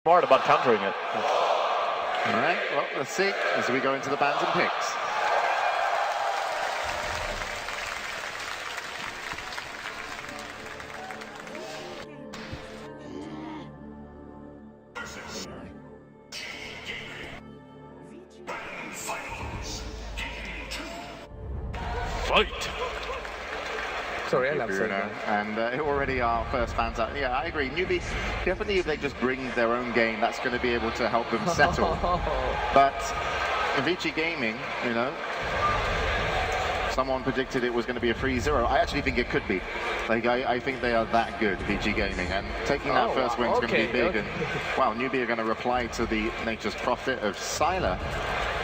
smart about countering it. All right, well, let's see as we go into the bans and picks. Fight! Sorry, I love Bruno. And already our first fans out. Yeah, I agree. Newbee, definitely if they just bring their own game, that's going to be able to help them settle. But Vici Gaming, you know, someone predicted it was going to be a 3-0. I actually think it could be. Like, I think they are that good, Vici Gaming. And taking that first win is going to be big. And, wow, Newbee are going to reply to the Nature's Prophet of Sylar,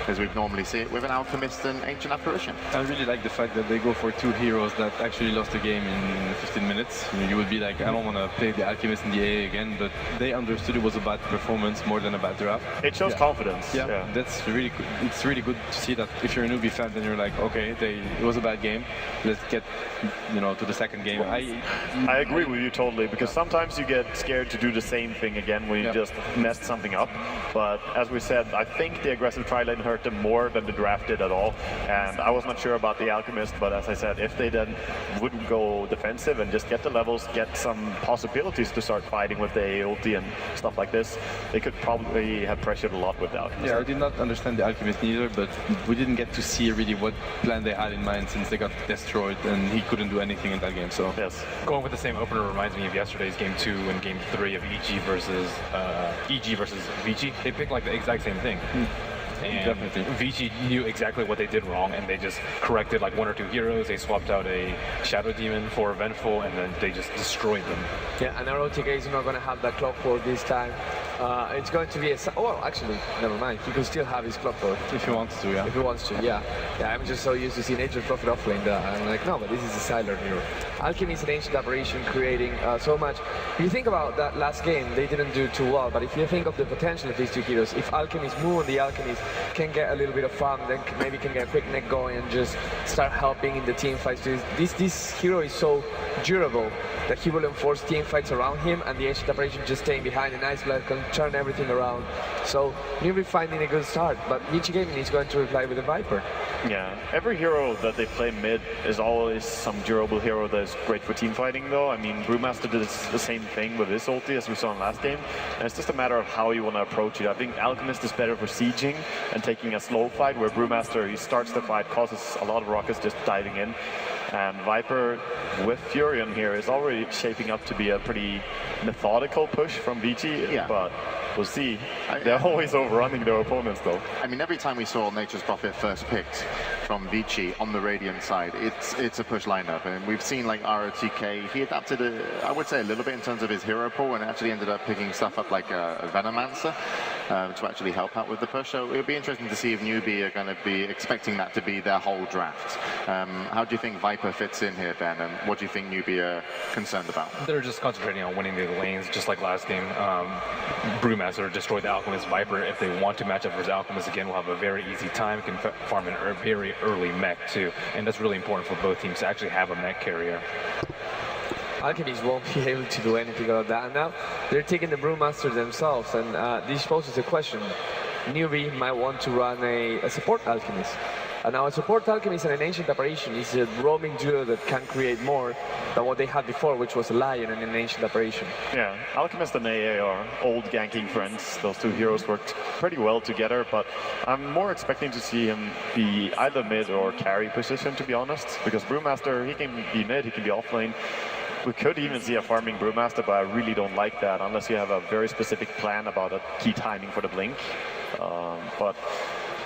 as we'd normally see it, with an Alchemist and Ancient Apparition. I really like the fact that they go for two heroes that actually lost the game in 15 minutes. You would be like, I don't want to play the Alchemist in the AA again, but they understood it was a bad performance more than a bad draft. It shows confidence. Yeah, that's really good. It's really good to see that if you're a Newbee fan, then you're like, okay, it was a bad game. Let's get, you know, to the second game. I agree with you totally, because sometimes you get scared to do the same thing again when you just messed something up. But as we said, I think the aggressive tri-lane hurt them more than the draft did at all. And I was not sure about the Alchemist, but as I said, if they then wouldn't go defensive and just get the levels, get some possibilities to start fighting with the ulti and stuff like this, they could probably have pressured a lot with the Alchemist. Yeah, I did not understand the Alchemist neither, but we didn't get to see really what plan they had in mind since they got destroyed and he couldn't do anything in that game. So yes, going with the same opener reminds me of yesterday's game 2 and game 3 of EG versus Vici. They picked like the exact same thing. And definitely, Vici knew exactly what they did wrong, and they just corrected like 1 or 2 heroes. They swapped out a Shadow Demon for a Vengeful, and then they just destroyed them. Yeah, and our OTK is not going to have that clockwork this time. It's going to be a... Oh, actually, never mind. He could still have his clockwork. If he wants to, yeah. If he wants to, yeah. Yeah, I'm just so used to seeing Nature's Prophet offlane that I'm like, no, but this is a Sylar hero. Alchemist and Ancient Apparition creating so much. If you think about that last game, they didn't do too well, but if you think of the potential of these two heroes, if Alchemist Moo and the Alchemist can get a little bit of farm, then maybe can get a quick neck going and just start helping in the team fights. This hero is so durable that he will enforce team fights around him, and the Ancient Apparition just staying behind, and Ice Blood can turn everything around. So you'll be finding a good start, but Vici Gaming is going to reply with a Viper. Yeah, every hero that they play mid is always some durable hero that is great for team fighting though. I mean, Brewmaster did the same thing with his ulti as we saw in last game, and it's just a matter of how you want to approach it. I think Alchemist is better for sieging and taking a slow fight, where Brewmaster, he starts the fight, causes a lot of rockets just diving in. And Viper with Furion here is already shaping up to be a pretty methodical push from Vici, but we'll see. They're always overrunning their opponents though. I mean, every time we saw Nature's Prophet first picked from Vici on the Radiant side, it's a push lineup. And we've seen like ROTK, he adapted, I would say, a little bit in terms of his hero pool, and actually ended up picking stuff up like a Venomancer to actually help out with the push. So it'll be interesting to see if Newbee are going to be expecting that to be their whole draft. How do you think Viper fits in here, Ben, and what do you think Newbee are concerned about? They're just concentrating on winning the lanes, just like last game. Brewmaster destroyed the Alchemist. Viper, if they want to match up versus Alchemist again, will have a very easy time, can farm a very early mech too, and that's really important for both teams to actually have a mech carrier. Alchemist won't be able to do anything about that. And now they're taking the Brewmaster themselves, and this poses a question. Newbee might want to run a support Alchemist. And now a support Alchemist and an Ancient Apparition is a roaming duo that can create more than what they had before, which was a Lion and an Ancient Apparition. Yeah, Alchemist and AA are old ganking friends. Those two heroes worked pretty well together, but I'm more expecting to see him be either mid or carry position, to be honest, because Brewmaster, he can be mid, he can be offlane. We could even see a farming Brewmaster, but I really don't like that unless you have a very specific plan about a key timing for the blink. But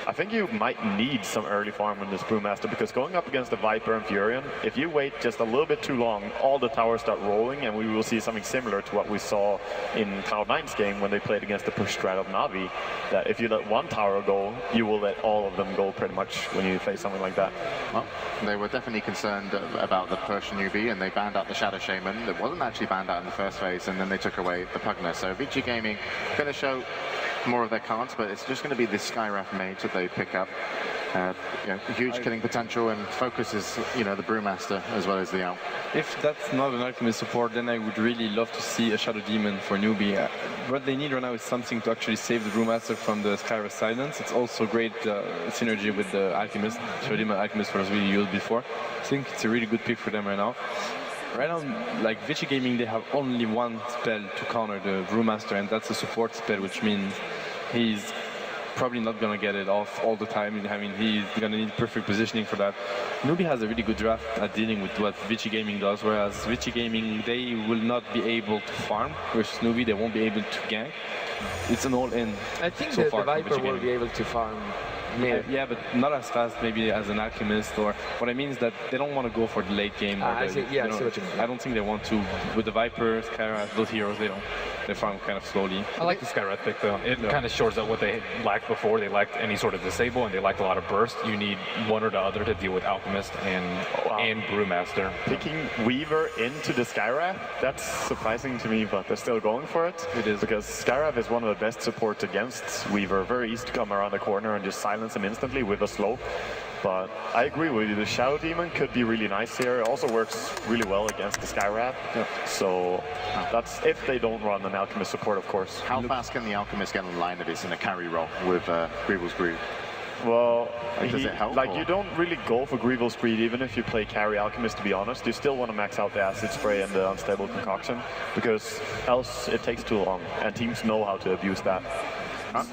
I think you might need some early farm on this Brewmaster, because going up against the Viper and Furion, if you wait just a little bit too long, all the towers start rolling, and we will see something similar to what we saw in Cloud9's game when they played against the push strat of Navi, that if you let one tower go, you will let all of them go pretty much when you face something like that. Well, they were definitely concerned about the push Newbee, and they banned out the Shadow Shaman. It wasn't actually banned out in the first phase, and then they took away the Pugner. So Vici Gaming going to show more of their cards, but it's just going to be this Skywrath mage that they pick up. Huge killing potential and focuses, the Brewmaster as well as the Alp. If that's not an Alchemist support, then I would really love to see a Shadow Demon for Newbee. What they need right now is something to actually save the Brewmaster from the Skyra silence. It's also great synergy with the Alchemist. Shadow Demon Alchemist was really used before. I think it's a really good pick for them right now. Right now, like Vici Gaming, they have only one spell to counter the Brewmaster, and that's a support spell, which means he's probably not going to get it off all the time. I mean, he's going to need perfect positioning for that. Newbee has a really good draft at dealing with what Vici Gaming does, whereas Vici Gaming, they will not be able to farm, versus Newbee, they won't be able to gank. It's an all-in. I think so the far Viper will be able to farm. Yeah, but not as fast maybe as an Alchemist, or what I mean is that they don't want to go for the late game. I see what you mean. I don't think they want to. With the Viper, Skyra, those heroes, they farm kind of slowly. I like the Skyra pick though. It kind of shores up what they lacked before. They lacked any sort of disable, and they lacked a lot of burst. You need one or the other to deal with Alchemist and Brewmaster. Picking Weaver into the Skyrath, that's surprising to me, but they're still going for it. It is. Because Skyrath is one of the best supports against Weaver. Very easy to come around the corner and just silence him instantly with a slow. But I agree with you, the Shadow Demon could be really nice here. It also works really well against the Skyrath. Yeah. So that's if they don't run an Alchemist support, of course. How fast can the Alchemist get on the line of this in a carry role with Greevil's Breed? Well, does it help? You don't really go for Greevil's Breed even if you play carry Alchemist, to be honest. You still want to max out the Acid Spray and the Unstable Concoction, because else it takes too long, and teams know how to abuse that. Well,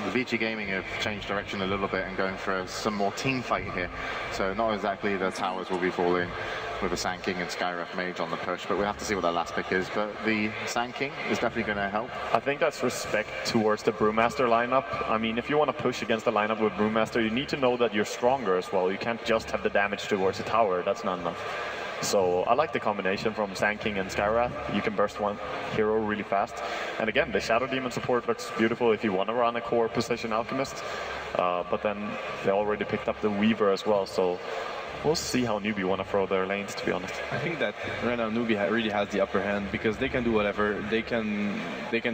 the Vici Gaming have changed direction a little bit and going for some more team fight here. So not exactly the towers will be falling with a Sand King and Skyrath Mage on the push, but we have to see what that last pick is. But the Sand King is definitely going to help. I think that's respect towards the Brewmaster lineup. I mean, if you want to push against the lineup with Brewmaster, you need to know that you're stronger as well. You can't just have the damage towards the tower. That's not enough. So I like the combination from Sand King and Skyrath. You can burst one hero really fast. And again, the Shadow Demon support looks beautiful if you want to run a core position Alchemist. But then they already picked up the Weaver as well. So we'll see how Newbee want to throw their lanes, to be honest. I think that right now Newbee really has the upper hand because they can do whatever. They can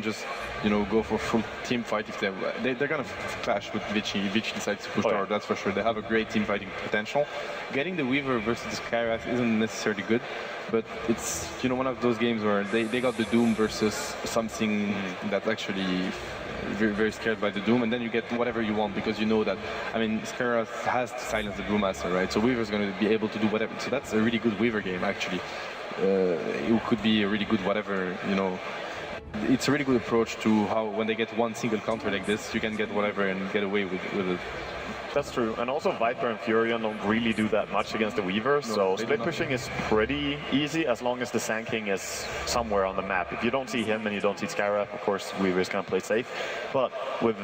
just go for full team fight if they're gonna clash with Vici. Vici decides to push tower, that's for sure. They have a great team fighting potential. Getting the Weaver versus the Skyrath isn't necessarily good, but it's one of those games where they got the Doom versus something that's actually very, very scared by the Doom, and then you get whatever you want because you know that, I mean, Skyrath has to silence the Brewmaster, right? So Weaver's going to be able to do whatever. So that's a really good Weaver game, actually. It could be a really good whatever, It's a really good approach to how, when they get one single counter like this, you can get whatever and get away with it. That's true. And also Viper and Furion don't really do that much against the Weaver, so split pushing is pretty easy as long as the Sand King is somewhere on the map. If you don't see him and you don't see Skyrath, of course Weaver is going to play safe. But with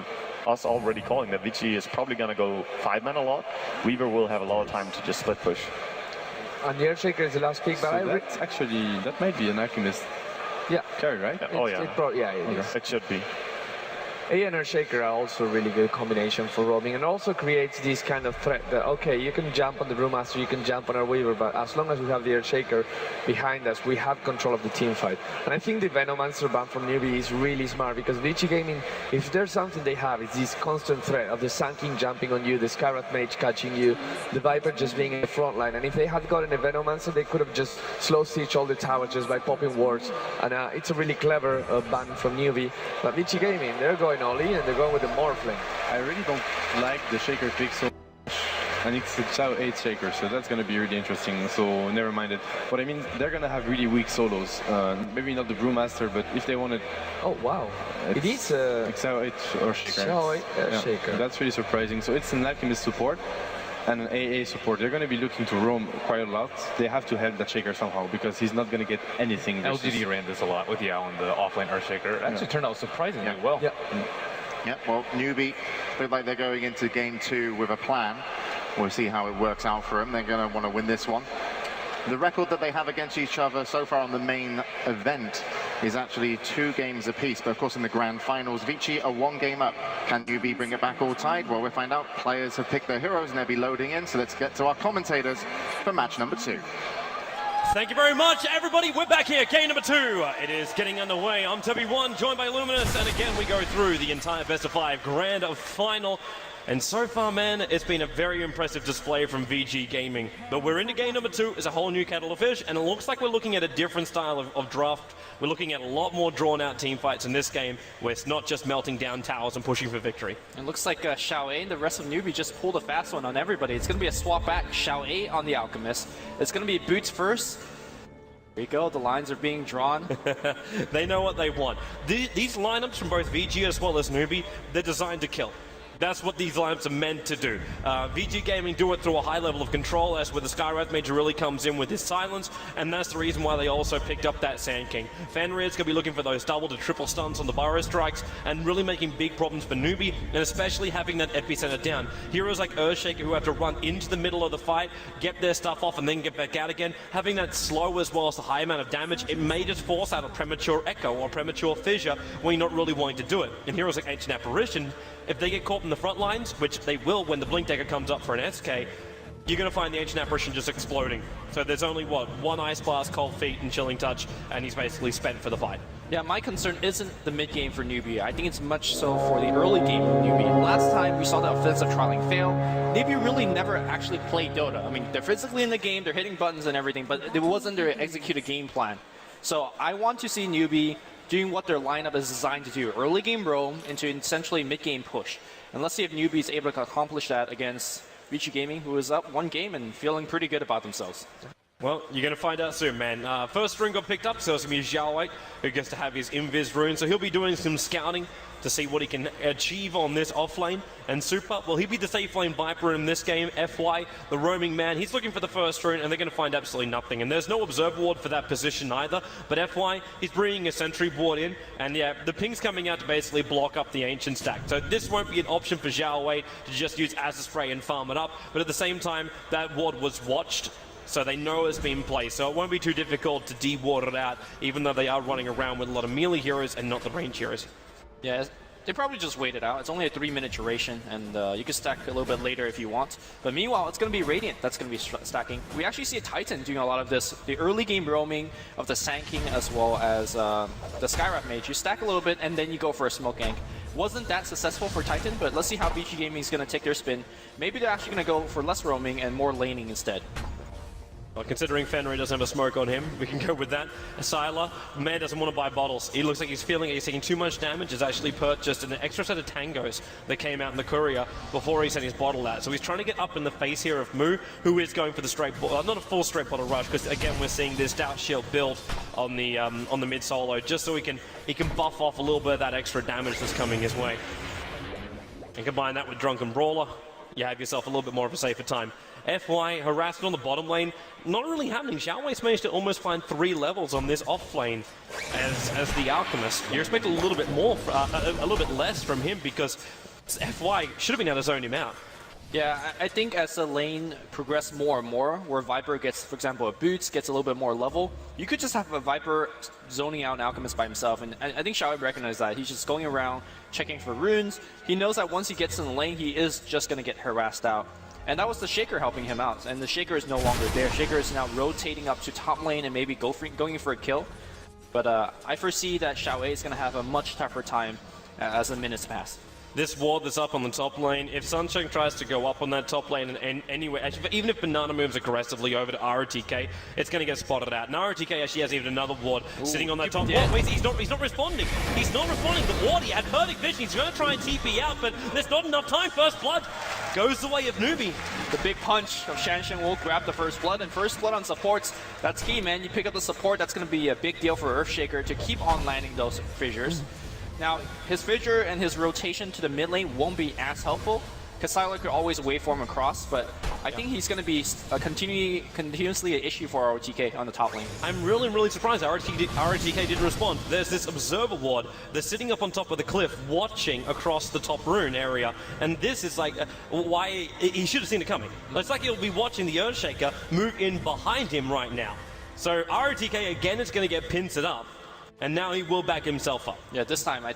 us already calling that Vici is probably going to go 5-man a lot, Weaver will have a lot of time to just split push. And the Earthshaker is the last pick, but so that's actually, that might be an Alchemist carry, right? Yeah. It is. It should be. A and Earthshaker are also a really good combination for roaming, and also creates this kind of threat that, okay, you can jump on the Brewmaster, you can jump on our Weaver, but as long as we have the Earthshaker behind us, we have control of the team fight. And I think the Venomancer ban from Newbee is really smart, because Vici Gaming, if there's something they have, it's this constant threat of the Sand King jumping on you, the Skyrath Mage catching you, the Viper just being in the front line. And if they had gotten a Venomancer, they could have just slow stitched all the towers just by popping wards. And it's a really clever ban from Newbee. But Vici Gaming, they're going all in and they're going with the Morphling. I really don't like the Shaker pick so much, and it's a Chao 8 Shaker, so that's going to be really interesting, so never mind it. But I mean, they're going to have really weak solos, maybe not the Brewmaster, but if they wanted... Oh wow, it is a... Chao 8 or Shaker. Chao 8 Shaker. That's really surprising. So it's an Alchemist support and an AA support. They're going to be looking to roam quite a lot. They have to help that Shaker somehow because he's not going to get anything. LGD ran this a lot with Yao and the offlane Earthshaker. It actually turned out surprisingly well. Yeah, well, Newbee look like they're going into game 2 with a plan. We'll see how it works out for them. They're going to want to win this one. The record that they have against each other so far on the main event is actually 2 games apiece. But of course, in the grand finals, Vici are 1 game up. Can Newbee bring it back all tied? Well, we'll find out. Players have picked their heroes and they'll be loading in. So let's get to our commentators for match number 2. Thank you very much, everybody. We're back here, game number 2. It is getting underway. I'm Toby1, joined by Luminous, and again we go through the entire best of 5 grand final. And so far, man, it's been a very impressive display from Vici Gaming. But we're into game number 2. It's a whole new kettle of fish, and it looks like we're looking at a different style of draft. We're looking at a lot more drawn-out team fights in this game, where it's not just melting down towers and pushing for victory. It looks like Xiao and the rest of Newbee just pulled a fast one on everybody. It's going to be a swap back. Xiao on the Alchemist. It's going to be boots first. There you go, the lines are being drawn. They know what they want. These lineups from both Vici as well as Newbee, they're designed to kill. That's what these lineups are meant to do. Vici Gaming do it through a high level of control. That's where the Skywrath Major really comes in with his silence, and that's the reason why they also picked up that Sand King. Fenrir's going to be looking for those double to triple stuns on the Burrow strikes, and really making big problems for Newbee, and especially having that epicenter down. Heroes like Earthshaker who have to run into the middle of the fight, get their stuff off, and then get back out again. Having that slow as well as the high amount of damage, it may just force out a premature Echo or premature Fissure when you're not really wanting to do it. And heroes like Ancient Apparition, if they get caught in the front lines, which they will when the Blink Dagger comes up for an SK, you're going to find the Ancient Apparition just exploding. So there's only, what, one Ice Blast, Cold Feet, and Chilling Touch, and he's basically spent for the fight. Yeah, my concern isn't the mid game for Newbee. I think it's much so for the early game for Newbee. Last time we saw the offensive trialing fail, Newbee really never actually played Dota. I mean, they're physically in the game, they're hitting buttons and everything, but it wasn't their executed game plan. So I want to see Newbee doing what their lineup is designed to do. Early game roam into essentially mid game push. And let's see if Newbee is able to accomplish that against Vici Gaming, who is up one game and feeling pretty good about themselves. Well, you're going to find out soon, man. First rune got picked up, so it's going to be Xiao Wei, who gets to have his Invis rune. So he'll be doing some scouting to see what he can achieve on this offlane. And Super, will he be the safe lane Viper in this game? FY, the roaming man, he's looking for the first rune, and they're going to find absolutely nothing. And there's no Observer Ward for that position either. But FY, he's bringing a Sentry Ward in, and yeah, the ping's coming out to basically block up the Ancient stack. So this won't be an option for Xiao Wei to just use Acid Spray and farm it up. But at the same time, that ward was watched, so they know it's been placed, so it won't be too difficult to de-ward it out, even though they are running around with a lot of melee heroes and not the range heroes. Yeah, they probably just wait it out. It's only a 3-minute duration, and you can stack a little bit later if you want. But meanwhile, it's going to be Radiant that's going to be stacking. We actually see a Titan doing a lot of this. The early game roaming of the Sand King as well as the Skywrath Mage. You stack a little bit, and then you go for a smoke gank. Wasn't that successful for Titan, but let's see how Vici Gaming is going to take their spin. Maybe they're actually going to go for less roaming and more laning instead. Well, considering Fenrir doesn't have a smoke on him, we can go with that. Sylar, man doesn't want to buy bottles. He looks like he's feeling he's taking too much damage. He's actually purchased an extra set of tangos that came out in the courier before he sent his bottle out. So he's trying to get up in the face here of Mu, who is going for the straight, not a full straight bottle rush, because again we're seeing this Doubt Shield build on the mid solo, just so he can buff off a little bit of that extra damage that's coming his way. And combine that with Drunken Brawler, you have yourself a little bit more of a safer time. FY harassment on the bottom lane, not really happening. Xiao Wei's managed to almost find 3 levels on this off lane as the Alchemist. You expect a little bit more, a little bit less from him, because FY should have been able to zone him out. Yeah, I think as the lane progresses more and more, where Viper gets, for example, a Boots, gets a little bit more level, you could just have a Viper zoning out an Alchemist by himself, and I think Xiao Wei recognized that. He's just going around, checking for runes. He knows that once he gets in the lane, he is just going to get harassed out. And that was the Shaker helping him out, and the Shaker is no longer there. Shaker is now rotating up to top lane and maybe going for a kill. But I foresee that Xiao Wei is going to have a much tougher time as the minutes pass. This ward that's up on the top lane, if Sunshine tries to go up on that top lane and anyway, actually, even if Banana moves aggressively over to ROTK, it's going to get spotted out. And ROTK actually has even another ward sitting on that top ward. Wait, he's not responding. He's not responding. The ward, he had perfect vision. He's going to try and TP out, but there's not enough time. First blood goes the way of Newbee. The big punch of Shanshan will grab the first blood, and first blood on supports, that's key, man. You pick up the support, that's going to be a big deal for Earthshaker to keep on landing those fissures. Now, his fissure and his rotation to the mid lane won't be as helpful, because Sylar could always waveform across, but I think he's going to be continuously an issue for ROTK on the top lane. I'm really surprised ROTK didn't respond. There's this Observer Ward. They're sitting up on top of the cliff, watching across the top rune area, and this is like, why, he should have seen it coming. It's like he'll be watching the Earthshaker move in behind him right now. So ROTK again is going to get pincered up. And now he will back himself up. Yeah, this time I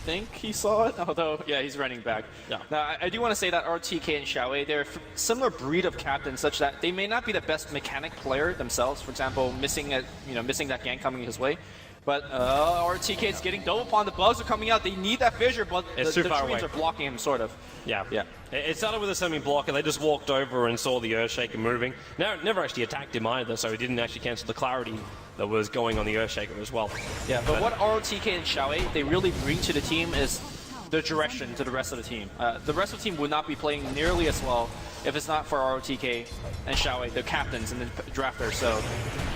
think he saw it, although, yeah, he's running back. Yeah. Now, I do want to say that RTK and Xiao Wei, they're a similar breed of captain, such that they may not be the best mechanic player themselves. For example, missing that gank coming his way. But RTK is getting double upon. The bugs are coming out. They need that fissure, but It's the too far trees away. are blocking him, sort of. Yeah. Yeah. It started with a semi-block, and they just walked over and saw the Earthshaker moving. Never actually attacked him either, so he didn't actually cancel the clarity that was going on the Earthshaker as well. Yeah, but what ROTK and Xiaowei, they really bring to the team is the direction to the rest of the team. The rest of the team would not be playing nearly as well if it's not for ROTK and Xiaowei, the captains and the drafters. So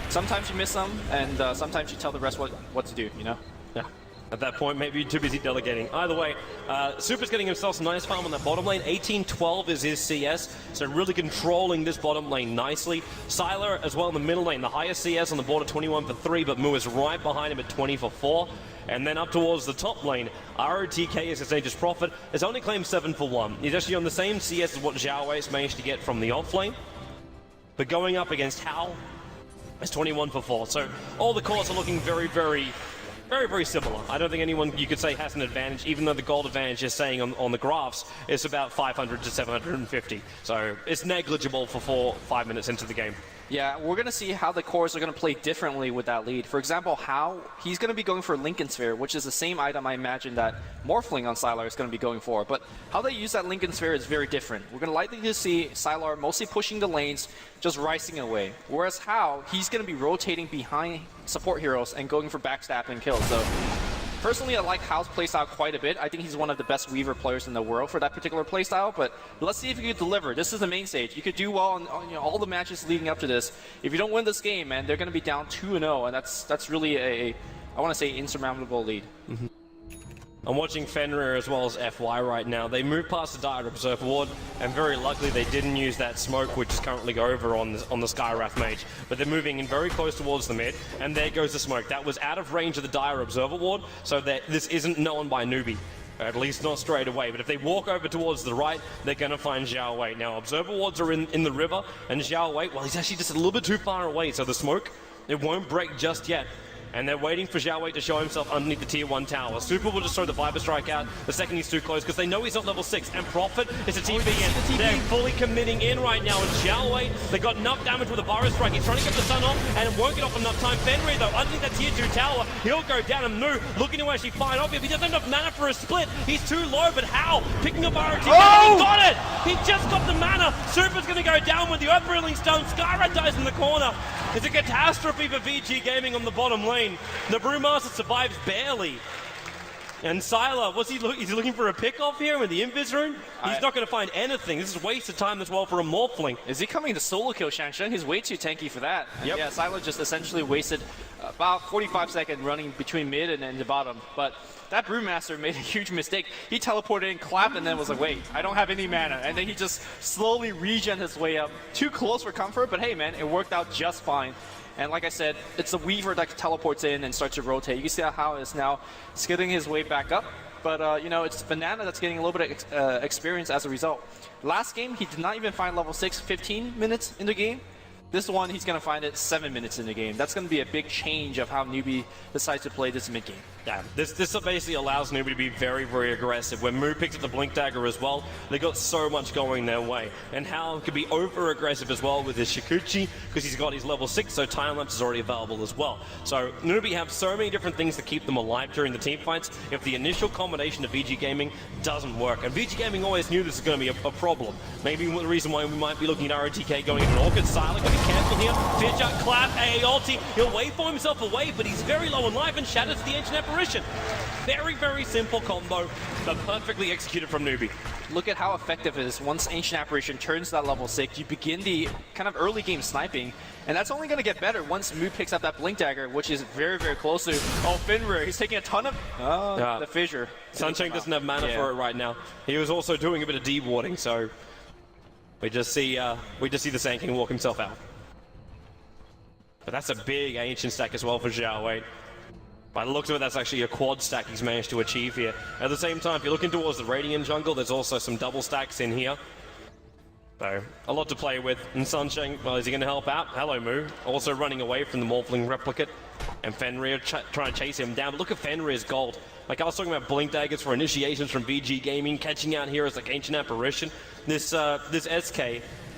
sometimes you miss them, and sometimes you tell the rest what to do, you know? Yeah. At that point, maybe you're too busy delegating. Either way, Super's getting himself some nice farm on that bottom lane. 18-12 is his CS, so really controlling this bottom lane nicely. Sylar as well in the middle lane, the highest CS on the board at 21 for 3, but Mu is right behind him at 20 for 4. And then up towards the top lane, ROTK is his Aegis Prophet, has only claimed 7 for 1. He's actually on the same CS as what Xiaowei's managed to get from the off lane. But going up against Hao is 21 for 4. So all the cores are looking very, very similar. I don't think anyone you could say has an advantage, even though the gold advantage is saying on the graphs it's about 500 to 750. So it's negligible for 5 minutes into the game. Yeah, we're going to see how the cores are going to play differently with that lead. For example, how he's going to be going for Lincoln Sphere, which is the same item I imagine that Morphling on Sylar is going to be going for. But how they use that Lincoln Sphere is very different. We're going to likely to see Sylar mostly pushing the lanes, just ricing away. Whereas how he's going to be rotating behind support heroes and going for backstab and kills. So personally, I like Hao's playstyle quite a bit. I think he's one of the best Weaver players in the world for that particular playstyle, but let's see if he can deliver. This is the main stage. You could do well on all the matches leading up to this. If you don't win this game, man, they're going to be down 2-0, and that's really I want to say, insurmountable lead. Mm-hmm. I'm watching Fenrir as well as FY right now. They moved past the Dire Observer Ward, and very luckily they didn't use that smoke, which is currently over on the Skywrath Mage. But they're moving in very close towards the mid, and there goes the smoke. That was out of range of the Dire Observer Ward, so that this isn't known by Newbee. At least not straight away. But if they walk over towards the right, they're going to find Xiaowei. Now, Observer Wards are in the river, and Xiaowei, well, he's actually just a little bit too far away, so the smoke, it won't break just yet. And they're waiting for Xiaowei to show himself underneath the tier 1 tower. Super will just throw the Viper Strike out the second he's too close, because they know he's not level 6. And Prophet is a TP in. They're fully committing in right now. And Xiaowei, they got enough damage with the Viper Strike. He's trying to get the stun off, and it won't get off enough time. Fenrir, though, underneath that tier 2 tower, he'll go down. And Mu looking to actually find off. If he doesn't have enough mana for a split, he's too low. But how? Picking up ROTK, he got it! He just got the mana. Super's going to go down with the Earth-Reeling Stone. Skyrat dies in the corner. It's a catastrophe for Vici Gaming on the bottom lane. The Brewmaster survives barely. And Sylar, is he looking for a pick-off here with the Invis rune? He's not going to find anything. This is wasted time as well for a Morphling. Is he coming to solo kill Shang-Sheng? He's way too tanky for that. Yep. Yeah, Sylar just essentially wasted about 45 seconds running between mid and the bottom. But that Brewmaster made a huge mistake. He teleported in, clapped, and then was like, wait, I don't have any mana. And then he just slowly regen his way up. Too close for comfort, but hey, man, it worked out just fine. And like I said, it's the Weaver that teleports in and starts to rotate. You can see how it's now skidding his way back up. But, it's Banana that's getting a little bit of experience as a result. Last game, he did not even find level 6 15 minutes in the game. This one, he's going to find it 7 minutes in the game. That's going to be a big change of how Newbee decides to play this mid-game. Yeah, this basically allows Newbee to be very, very aggressive. When Mu picked up the Blink Dagger as well, they got so much going their way. And Hao could be over-aggressive as well with his Shikuchi, because he's got his level 6, so Time Lapse is already available as well. So Newbee have so many different things to keep them alive during the team fights if the initial combination of Vici Gaming doesn't work. And Vici Gaming always knew this was going to be a problem. Maybe the reason why we might be looking at ROTK going into an Orchid. Sylar going to be careful here. Fidget, clap, AA ulti. He'll wait for himself away, but he's very low in life and shatters the Ancient Apparition. Very, very simple combo, but perfectly executed from Newbee. Look at how effective it is. Once Ancient Apparition turns that level 6, you begin the kind of early game sniping, and that's only going to get better once Mu picks up that Blink Dagger, which is very, very close to Fenrir. He's taking a ton of the fissure. Sunshine doesn't have mana for it right now. He was also doing a bit of dewarding, so we just see the Sand King walk himself out. But that's a big Ancient stack as well for Xiaowei. By the looks of it, that's actually a quad stack he's managed to achieve here. At the same time, if you're looking towards the Radiant jungle, there's also some double stacks in here. So, a lot to play with. And Sunshine, well, is he going to help out? Hello, Mu. Also running away from the Morphling replicate. And Fenrir trying to chase him down. But look at Fenrir's gold. Like I was talking about Blink Daggers for initiations from VG Gaming, catching out here as like Ancient Apparition. This SK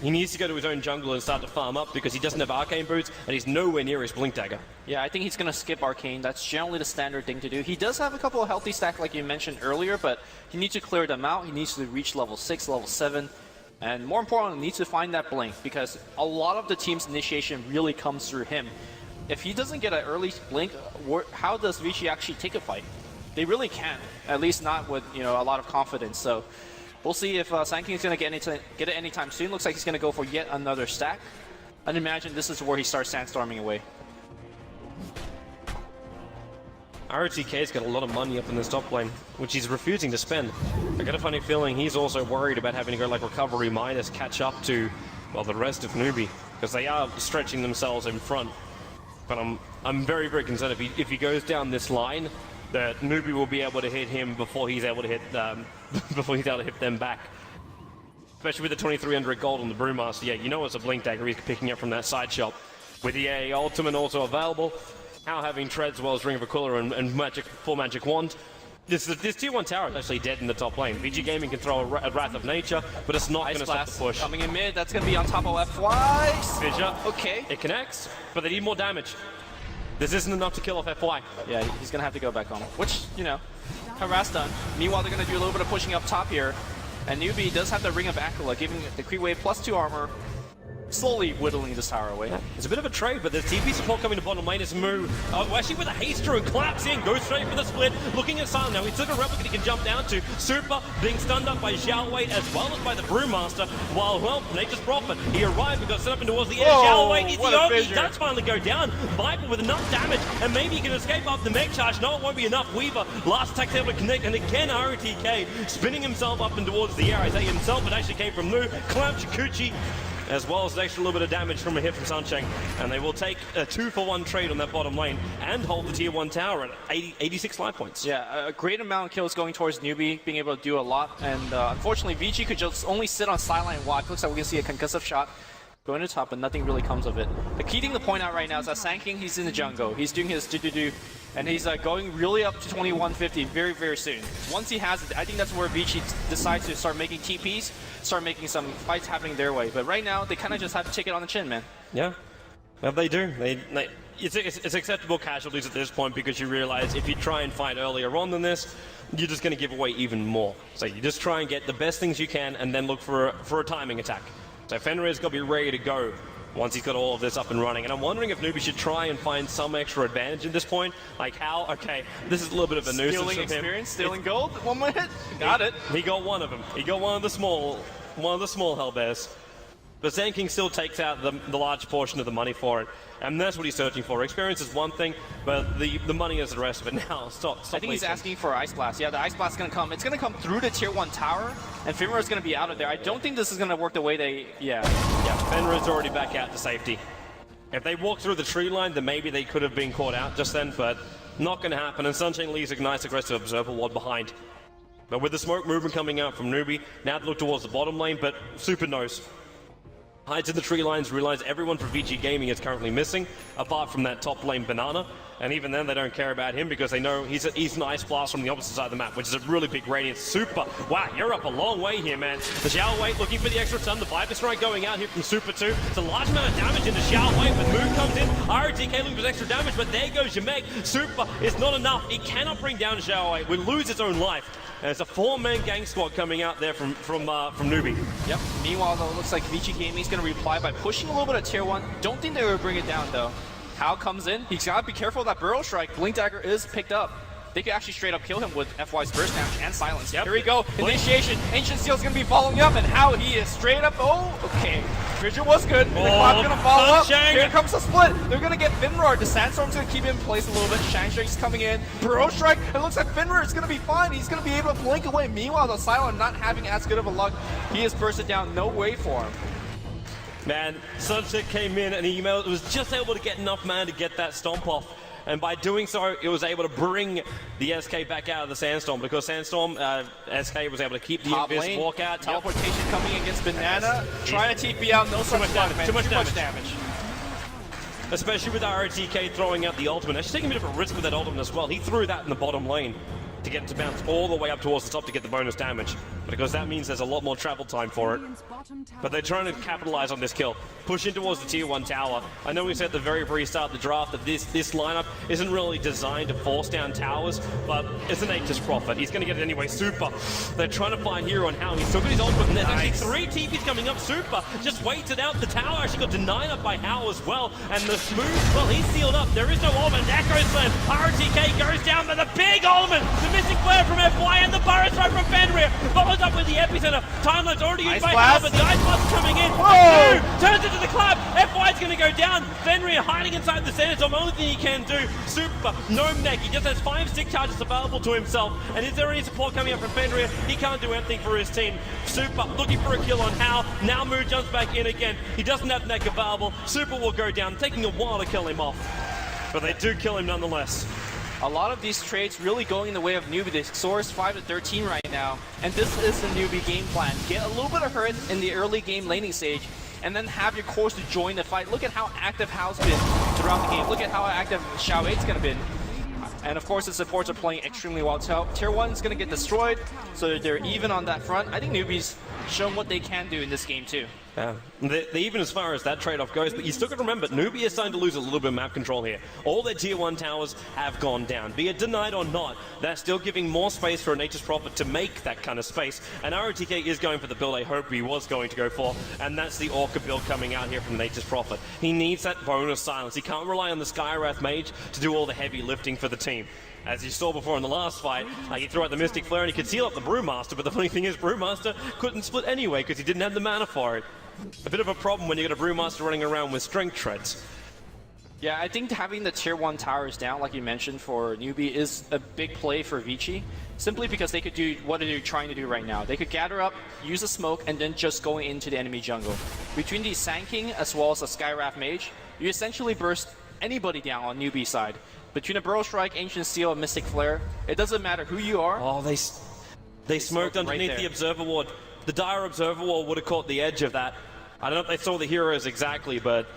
He needs to go to his own jungle and start to farm up because he doesn't have Arcane Boots and he's nowhere near his Blink Dagger. Yeah, I think he's going to skip Arcane. That's generally the standard thing to do. He does have a couple of healthy stacks like you mentioned earlier, but he needs to clear them out. He needs to reach level 6, level 7, and more importantly, needs to find that Blink because a lot of the team's initiation really comes through him. If he doesn't get an early Blink, how does Vici actually take a fight? They really can't, at least not with a lot of confidence. So we'll see if Sanking is going to get it anytime soon. Looks like he's going to go for yet another stack. I'd imagine this is where he starts sandstorming away. RTK's got a lot of money up in this top lane, which he's refusing to spend. I got a funny feeling he's also worried about having to go like recovery minus catch up to, well, the rest of Newbee, because they are stretching themselves in front. But I'm very, very concerned if he goes down this line, that Newbee will be able to hit him before he's able to hit them back. Especially with the 2,300 gold on the Brewmaster. Yeah, you know it's a Blink Dagger he's picking up from that side shop. With the AA Ultimate also available, How having Treads as well as Ring of Aquila and full Magic Wand. This tier 1 tower is actually dead in the top lane. Vici Gaming can throw a Wrath of Nature, but it's not going to stop the push. Coming in mid, that's going to be on top of FY. Fissure. Okay. It connects, but they need more damage. This isn't enough to kill off FY. Yeah, he's going to have to go back home, which, harass done. Meanwhile, they're going to do a little bit of pushing up top here. And Newbee does have the Ring of Aquila, giving the Creep Wave +2 armor, slowly whittling this tower away. It's a bit of a trade, but there's TP support coming to bottom lane as Moo. Actually with a haste through, collapse in, goes straight for the split, looking at Silent now. He took a replica he can jump down to. Super being stunned up by Xiao Wei as well as by the Brewmaster, while, well, Nature's Prophet, he arrived and got set up and towards the air. Xiao Wei needs the ult, he does finally go down. Viper with enough damage, and maybe he can escape up the mech charge. No, it won't be enough. Weaver, last attack able to connect, and again RTK spinning himself up and towards the air. I say himself, it actually came from Moo. Clamp Chikuchi, as well as an extra little bit of damage from a hit from Sunshine. And they will take a 2-for-1 trade on that bottom lane and hold the tier 1 tower at 86 life points. Yeah, a great amount of kills going towards Newbee, being able to do a lot. And unfortunately, Vici could just only sit on sideline and watch. Looks like we can see a concussive shot going to top, but nothing really comes of it. The key thing to point out right now is that Sanking, he's in the jungle. He's doing his do-do-do, and he's going really up to 2150 very, very soon. Once he has it, I think that's where Vici decides to start making TPs, start making some fights happening their way. But right now, they kind of just have to take it on the chin, man. Yeah, well, they do. It's acceptable casualties at this point because you realize if you try and fight earlier on than this, you're just going to give away even more. So you just try and get the best things you can and then look for a timing attack. So Fenrir's got to be ready to go once he's got all of this up and running. And I'm wondering if Newbee should try and find some extra advantage at this point. Like how, okay, this is a little bit of a nuisance Stealing from experience, stealing gold, one more hit, got it. He got one of them. He got one of the small Hellbears. But Sand King still takes out the large portion of the money for it. And that's what he's searching for. Experience is one thing, but the money is the rest of it. Now, stop I think he's wasting. asking for Ice Blast. Yeah, the Ice Blast is going to come. It's going to come through the tier 1 tower, and Fenrir is going to be out of there. I don't think this is going to work the way they... Yeah, Fenrir's already back out to safety. If they walk through the tree line, then maybe they could have been caught out just then, but not going to happen. And Sunshine leaves a nice aggressive Observer Ward behind. But with the smoke movement coming out from Newbee, now to look towards the bottom lane, but Super knows. Hides in the tree lines, realize everyone from Vici Gaming is currently missing, apart from that top lane Banana. And even then, they don't care about him because they know he's an Ice Blast from the opposite side of the map, which is a really big radiance. Super. Wow, you're up a long way here, man. The Xiao Wei looking for the extra stun. The Viper Strike going out here from Super 2. It's a large amount of damage into Xiao Wei, but Moon comes in. RTK looking for extra damage, but there goes Jamek. Super is not enough. He cannot bring down Xiao Wei. Will lose its own life. And it's a 4-man gang squad coming out there from Newbee. Yep. Meanwhile, though, it looks like Vici Gaming is going to reply by pushing a little bit of tier 1. Don't think they would bring it down, though. Hao comes in. He's got to be careful of that Burrow Strike. Blink Dagger is picked up. They could actually straight up kill him with FY's burst damage and silence. Yep. Here we go. Initiation. Ancient Steel's going to be following up, and Hao, he is straight up. Oh, okay. Vision was good. The clock's going to follow up. Here comes the split. They're going to get Finrod. The Sandstorm's going to keep him in place a little bit. Shangshak's coming in. Burrow Strike. It looks like Finrod is going to be fine. He's going to be able to blink away. Meanwhile, the Silent not having as good of a luck. He is bursted down. No way for him. Man, Sunset came in and he was just able to get enough mana to get that stomp off. And by doing so, it was able to bring the SK back out of the Sandstorm because Sandstorm, SK was able to keep the Invis walk out. Teleportation coming against Banana. Trying to TP out. No such luck, man. Too much damage. Especially with RTK throwing out the ultimate. Actually taking a bit of a risk with that ultimate as well. He threw that in the bottom lane. to get it to bounce all the way up towards the top to get the bonus damage, because that means there's a lot more travel time for it. But they're trying to capitalize on this kill, push in towards the tier 1 tower. I know we said at the very start of the draft that this lineup isn't really designed to force down towers, but it's an Nature's Prophet. He's going to get it anyway. Super. They're trying to find hero on how. He's still got his ultimate, and there's actually 3 TPs coming up. Super just waits it out. The tower actually got denied up by Hao as well, and the smooth, well, he's sealed up. There is no ultimate. Echo Slam. RTK goes down, but the big ultimate, the missing flare from FY, and the burst right from Fenrir follows up with the epicenter. Time-lapse already used by Hao, but the ice blast coming in. Turns into the clap. FY's going to go down. Fenrir hiding inside the center. The only thing he can do. Super. No mech. He just has 5 stick charges available to himself. And is there any support coming up from Fenrir? He can't do anything for his team. Super looking for a kill on Hao. Now Moo jumps back in again. He doesn't have mech available. Super will go down, taking a while to kill him off. But they do kill him nonetheless. A lot of these trades really going in the way of Newbee. They source 5-13 right now, and this is the Newbee game plan. Get a little bit of hurt in the early game laning stage, and then have your cores to join the fight. Look at how active Hao's been throughout the game. Look at how active Xiao 8's gonna be. And of course the supports are playing extremely well. Tier 1 is gonna get destroyed, so they're even on that front. I think Newbee's shown what they can do in this game too. Yeah, they even as far as that trade-off goes, but you still got to remember, Newbee is starting to lose a little bit of map control here. All their tier 1 towers have gone down. Be it denied or not, they're still giving more space for a Nature's Prophet to make that kind of space. And ROTK is going for the build I hope he was going to go for, and that's the Orca build coming out here from Nature's Prophet. He needs that bonus silence. He can't rely on the Skywrath Mage to do all the heavy lifting for the team. As you saw before in the last fight, he threw out the Mystic Flare and he could seal up the Brewmaster, but the funny thing is Brewmaster couldn't split anyway because he didn't have the mana for it. A bit of a problem when you got a Brewmaster running around with Strength Treads. Yeah, I think having the tier 1 towers down, like you mentioned, for Newbee is a big play for Vici, simply because they could do what they're trying to do right now. They could gather up, use a smoke, and then just go into the enemy jungle. Between the Sand King as well as the Skywrath Mage, you essentially burst anybody down on Newbee side. Between a Burrow Strike, Ancient Steel, and Mystic Flare, it doesn't matter who you are. Oh, they smoked underneath right the Observer Ward. The Dire Observer Wall would have caught the edge of that. I don't know if they saw the heroes exactly, but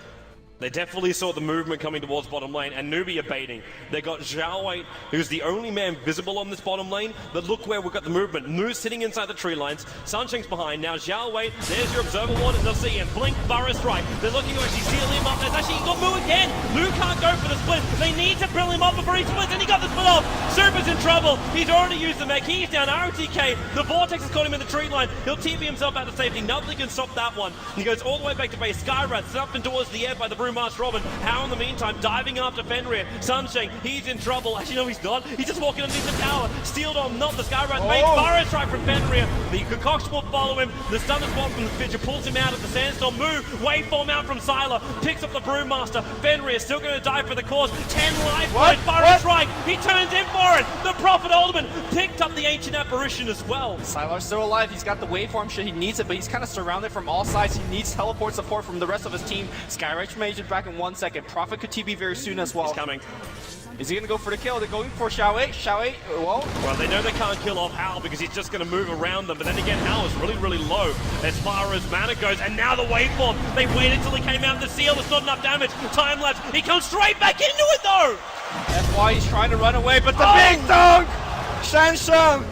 they definitely saw the movement coming towards bottom lane, and Newbee are baiting. They got Xiao 8, who's the only man visible on this bottom lane, but look where we've got the movement. Moo's sitting inside the tree lines, Sunshing's behind, now Xiao 8, there's your Observer Ward, and they'll see him. Blink, Burrow Strike, they're looking to actually seal him up. There's actually, he got Moo again! Moo can't go for the split, they need to brill him up before he splits, and he got the split off! Super's in trouble, he's already used the mech, he's down, ROTK, the Vortex has caught him in the tree line, he'll TP himself out of safety, nothing can stop that one. He goes all the way back to base, Skywrath, set up and towards the air by the Brewmaster Robin. Hao in the meantime diving after Fenrir. Sunshine, he's in trouble. Actually, no, he's not. He's just walking underneath the tower. Steeled on, not the Skywrath Mage. Burrow Strike from Fenrir. The Concoction will follow him. The Stunner Spot from the pitcher pulls him out of the Sandstorm. Moo, waveform out from Sylar. Picks up the Brewmaster. Fenrir still going to die for the cause. 10 life points. Burrow Strike. He turns in for it. The Prophet Ultimate picked up the Ancient Apparition as well. Sylar's still alive. He's got the waveform shit. He needs it, but he's kind of surrounded from all sides. He needs teleport support from the rest of his team. Skywrath Mage is back in 1 second. Prophet could TP very soon as well. He's coming. Is he going to go for the kill? They're going for Xiao 8. Xiao 8, whoa. Well, they know they can't kill off Hao because he's just going to move around them. But then again, Hao is really low as far as mana goes. And now the waveform. They waited until he came out of the seal. It's not enough damage. Time lapse. He comes straight back into it though. That's why he's trying to run away. But the big dog! Shansheng!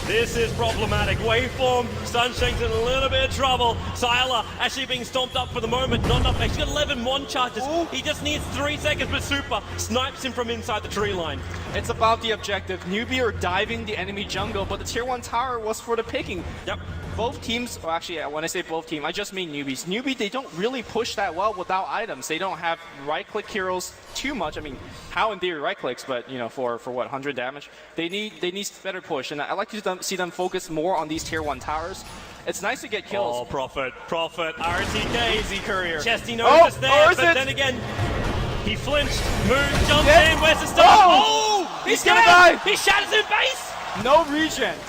This is problematic. Waveform, Sunshine's in a little bit of trouble. Sylar actually being stomped up for the moment. Not enough. He's got 11 1 charges. Ooh. He just needs 3 seconds, but Super snipes him from inside the tree line. It's about the objective. Newbee are diving the enemy jungle, but the tier 1 tower was for the picking. Yep. Both teams, well, actually, when I say both teams, I just mean Newbees. Newbee, they don't really push that well without items. They don't have right-click heroes too much. I mean, Hao in theory right-clicks, but, you know, for what, 100 damage? They need better push, and I like to see them focus more on these tier 1 towers. It's nice to get kills. Oh, Prophet, RTK. Easy courier. Chesty noticed there, but then again, he flinched. Moon jumps in, where's the stun? Oh! He's gonna die! He shatters in base! No regen.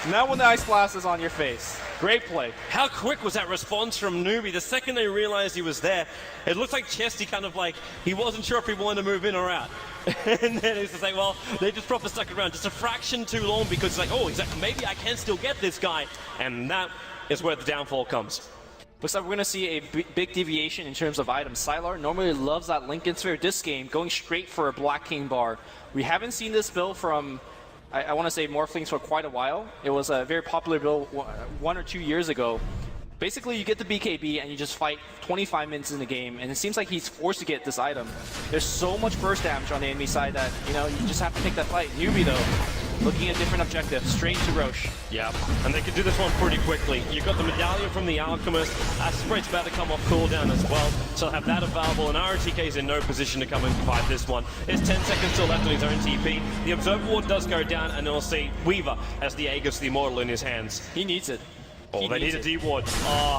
Now when the Ice Blast is on your face. Great play. How quick was that response from Newbee? The second they realized he was there, it looked like Chesty kind of like, he wasn't sure if he wanted to move in or out. And then he's just like, well, they just proper stuck around just a fraction too long because it's like, oh, maybe I can still get this guy. And that is where the downfall comes. Looks like we're going to see a big deviation in terms of items. Sylar normally loves that Lincoln Sphere this game, going straight for a Black King bar. We haven't seen this build from, I want to say, Morphlings for quite a while. It was a very popular build 1 or 2 years ago. Basically, you get the BKB and you just fight 25 minutes in the game, and it seems like he's forced to get this item. There's so much burst damage on the enemy side that, you know, you just have to take that fight. Newbee, though, looking at different objectives, straight to Roche. Yeah, and they can do this one pretty quickly. You've got the medallion from the Alchemist. Sprate's about to come off cooldown as well, so he'll have that available, and RTK's in no position to come and fight this one. There's 10 seconds still left on his own TP. The Observer Ward does go down, and we'll see Weaver has the Aegis the Immortal in his hands. He needs it. Oh, they need a D-Ward. Oh,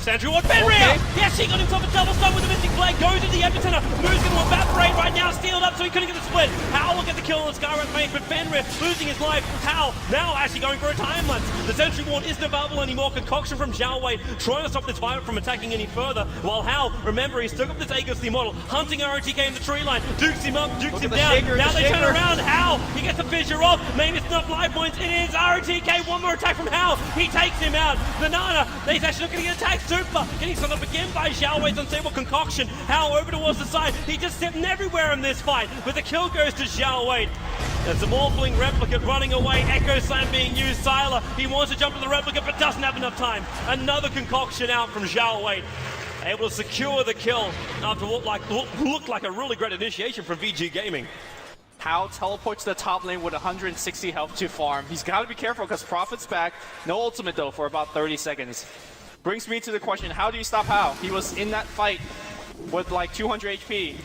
Sandry Ward, Fenrir! Okay. Yes, he got himself a double stun with the Mystic Blade, goes to the epicenter. Moo's going to evaporate right now, stealed up so he couldn't get the split. Hal will get the kill on the Skywrath mage, but Fenrir losing his life. Hal now actually going for a time lapse. The Sentry Ward isn't available anymore. Concoction from Zhao Wei trying to stop this Viper from attacking any further. While Hal, remember, he's stuck up this Aegis the Immortal, hunting RTK in the tree line, dukes him up, dukes him down. Shaker, now they turn around. Hal, he gets the fissure off. Maybe it's enough life points. It is RTK. One more attack from Hal. He takes him out. Banana. He's actually not going to get attacked. Super getting set up again by Zhao Wei's unstable Concoction. Hal over towards the side. He's just sitting everywhere in this fight, but the kill goes to Zhao Wei. There's a Morphling Replicant running away. Echo Slam being used. Sylar, he wants to jump to the Replicant, but doesn't have enough time. Another Concoction out from Zhao Wei. Able to secure the kill after what looked like a really great initiation from Vici Gaming. Hal teleports to the top lane with 160 health to farm. He's got to be careful because Prophet's back. No ultimate though for about 30 seconds. Brings me to the question, how do you stop Hal? He was in that fight with like 200 HP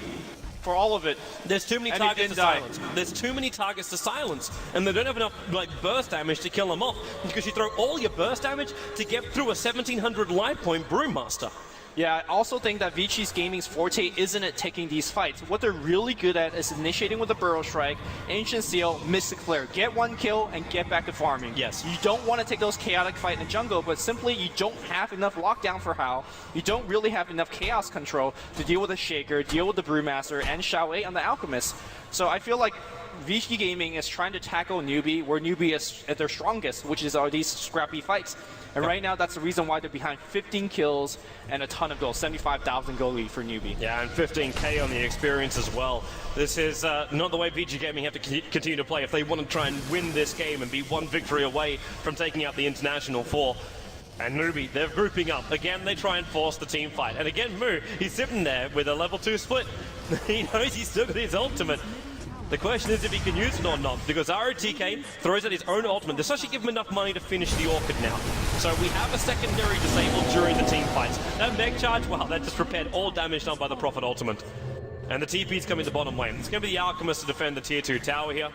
for all of it. There's too many targets to silence. There's too many targets to silence, and they don't have enough like burst damage to kill them off because you throw all your burst damage to get through a 1700 life point Brewmaster. Yeah, I also think that Vici Gaming's forte isn't at taking these fights. What they're really good at is initiating with a Burrow Strike, Ancient Seal, Mystic Flare. Get one kill and get back to farming. Yes. You don't want to take those chaotic fight in the jungle, but simply you don't have enough lockdown for Hal. You don't really have enough chaos control to deal with the Shaker, deal with the Brewmaster, and Zhao Wei on the Alchemist. So I feel like Vici Gaming is trying to tackle Newbee where Newbee is at their strongest, which is these scrappy fights. And right now, that's the reason why they're behind 15 kills and a ton of goals. 75,000 goal lead for Newbee. Yeah, and 15k on the experience as well. This is not the way Vici Gaming have to continue to play if they want to try and win this game and be one victory away from taking out the International 4. And Newbee, they're grouping up. Again, they try and force the team fight. And again, Moo, he's sitting there with a level 2 split. He knows he's still got his ultimate. The question is if he can use it or not, because ROTK throws out his own ultimate. This actually give him enough money to finish the Orchid now. So we have a secondary disabled during the team fights. That Meg Charge, well, that just repaired all damage done by the Prophet ultimate. And the TP's coming to bottom lane. It's going to be the Alchemist to defend the tier 2 tower here.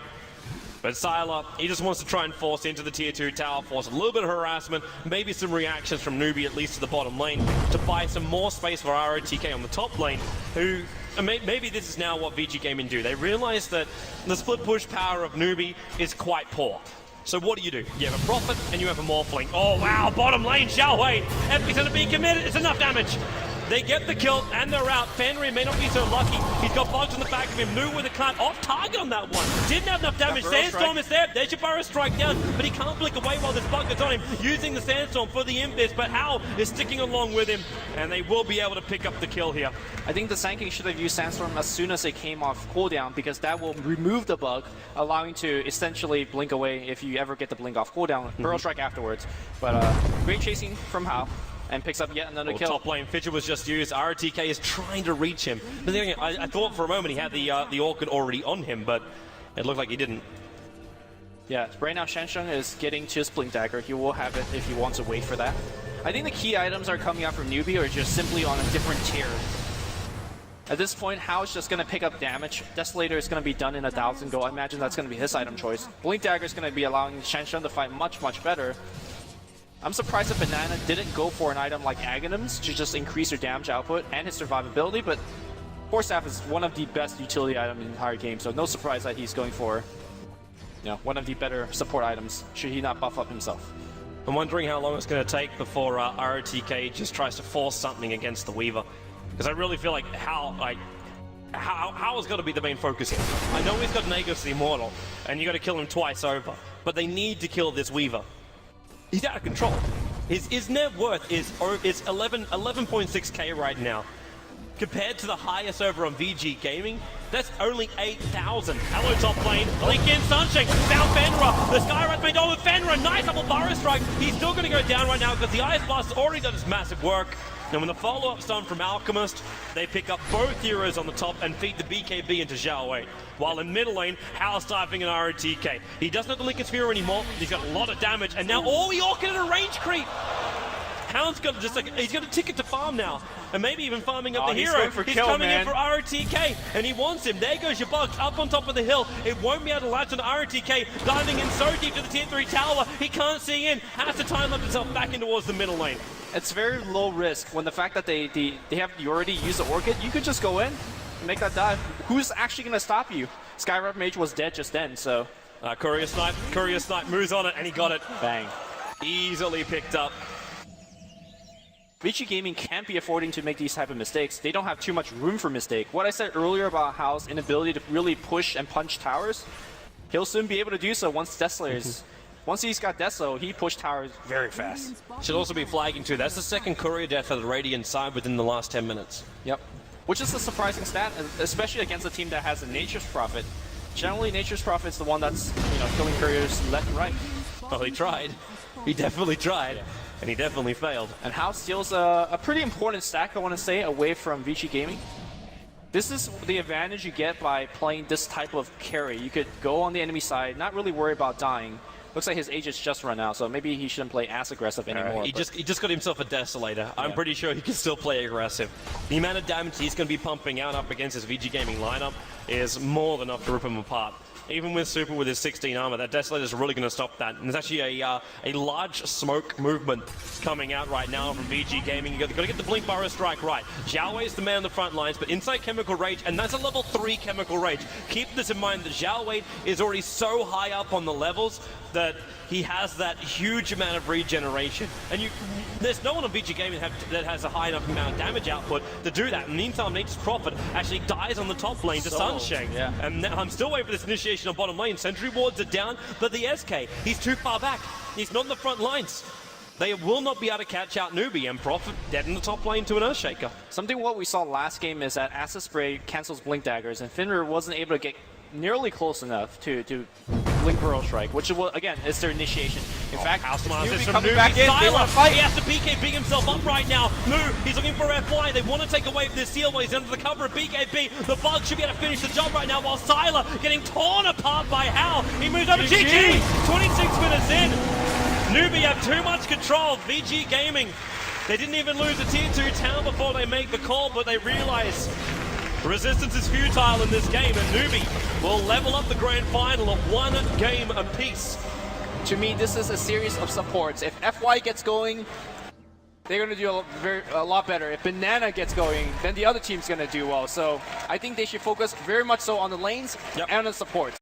But Sylar, he just wants to try and force into the tier 2 tower, force a little bit of harassment, maybe some reactions from Newbee at least to the bottom lane, to buy some more space for ROTK on the top lane, who... maybe this is now what Vici Gaming do. They realize that the split push power of Newbee is quite poor. So what do? You have a Prophet and you have a Morphling. Oh wow, bottom lane, Zhao Wei. Epicenter being committed, it's enough damage. They get the kill and they're out. Fenrir may not be so lucky. He's got bugs on the back of him. New with a cut off target on that one. Didn't have enough damage. Sandstorm is there. There's your Burrow Strike down, but he can't blink away while this bug is on him. Using the Sandstorm for the Impish, but Hal is sticking along with him, and they will be able to pick up the kill here. I think the Sand King should have used Sandstorm as soon as it came off cooldown because that will remove the bug, allowing to essentially blink away if you ever get the blink off cooldown. Burrow Strike afterwards. But great chasing from Hal. And picks up yet another kill. Top lane, Fidget was just used. ROTK is trying to reach him. But then, I thought for a moment he had the Orchid already on him, but it looked like he didn't. Yeah, right now Shansheng is getting to his Blink Dagger. He will have it if he wants to wait for that. I think the key items are coming out from Newbee or just simply on a different tier. At this point, Hal's just going to pick up damage. Desolator is going to be done in 1,000 gold. I imagine that's going to be his item choice. Blink Dagger is going to be allowing Shansheng to fight much, much better. I'm surprised that Banana didn't go for an item like Aghanims to just increase her damage output and his survivability, but Force Staff is one of the best utility items in the entire game, so no surprise that he's going for one of the better support items, should he not buff up himself. I'm wondering how long it's going to take before ROTK just tries to force something against the Weaver. Because I really feel like Hal is going to be the main focus here. I know he's got an Aegis the Immortal, and you got to kill him twice over, but they need to kill this Weaver. He's out of control. His net worth is 11.6k right now. Compared to the highest over on VG Gaming, that's only 8,000. Hello, top lane. Blink in, Sunshine. Found Fenrir. The Skywrath made on with Fenrir. Nice double Burrow Strike. He's still going to go down right now because the Ice Blast has already done its massive work. And when the follow-up's done from Alchemist, they pick up both heroes on the top and feed the BKB into Zhao Wei. While in middle lane, House diving an ROTK. He doesn't have the Lincoln Sphere anymore. He's got a lot of damage. And now, oh, he orchid a range creep. Hound's got just like, he's got a ticket to farm now. And maybe even farming up the hero. He's coming in for ROTK, and he wants him. There goes your Bugs up on top of the hill. It won't be able to latch on ROTK, diving in so deep to the tier 3 tower. He can't see in, has to time up himself back in towards the middle lane. It's very low risk when the fact that they already used the Orchid, you could just go in and make that dive. Who's actually going to stop you? Skywrath Mage was dead just then, so. Courier Snipe moves on it, and he got it. Bang. Easily picked up. Vici Gaming can't be affording to make these type of mistakes. They don't have too much room for mistake. What I said earlier about Hao's inability to really push and punch towers, he'll soon be able to do so once Desolators. Once he's got Deso, he pushed towers very fast. Should also be flagging too. That's the second courier death of the Radiant side within the last 10 minutes. Yep. Which is a surprising stat, especially against a team that has a Nature's Prophet. Generally, Nature's Prophet's the one that's, killing couriers left and right. Well, he tried. He definitely tried. Yeah. And he definitely failed. And Hao steals a pretty important stack, I want to say, away from Vici Gaming. This is the advantage you get by playing this type of carry. You could go on the enemy side, not really worry about dying. Looks like his age has just run out, so maybe he shouldn't play as aggressive anymore. He just got himself a Desolator. Yeah. I'm pretty sure he can still play aggressive. The amount of damage he's going to be pumping out up against his VG Gaming lineup is more than enough to rip him apart. Even with Super with his 16 armor, that Desolator is really going to stop that. And there's actually a large smoke movement coming out right now from VG Gaming. You've got to get the Blink Burrow Strike right. Zhao Wei is the man on the front lines, but inside Chemical Rage, and that's a level 3 Chemical Rage. Keep this in mind that Zhao Wei is already so high up on the levels that he has that huge amount of regeneration. And there's no one on VG Gaming that has a high enough amount of damage output to do that. In the meantime, Nature's Prophet actually dies on the top lane to Sunshine. Yeah. And I'm still waiting for this initiation on bottom lane. Sentry wards are down, but the SK, he's too far back. He's not in the front lines. They will not be able to catch out Newbee, and Prophet dead in the top lane to an Earthshaker. Something what we saw last game is that Acid Spray cancels Blink Daggers, and Fenrir wasn't able to get nearly close enough to Blink Burrow Strike, which again is their initiation. In fact, Newbee coming back in. They want to fight. He has to BKB himself up right now. He's looking for FY. They want to take away this seal while he's under the cover of BKB. The Bug should be able to finish the job right now, while Sylar getting torn apart by Hao. He moves over. GG! 26 minutes in. Newbee have too much control. VG Gaming. They didn't even lose a tier 2 town before they make the call, but they realize resistance is futile in this game, and Newbee will level up the grand final at 1 game apiece. To me, this is a series of supports. If FY gets going, they're going to do a lot better. If Banana gets going, then the other team's going to do well. So I think they should focus very much so on the lanes and on the supports.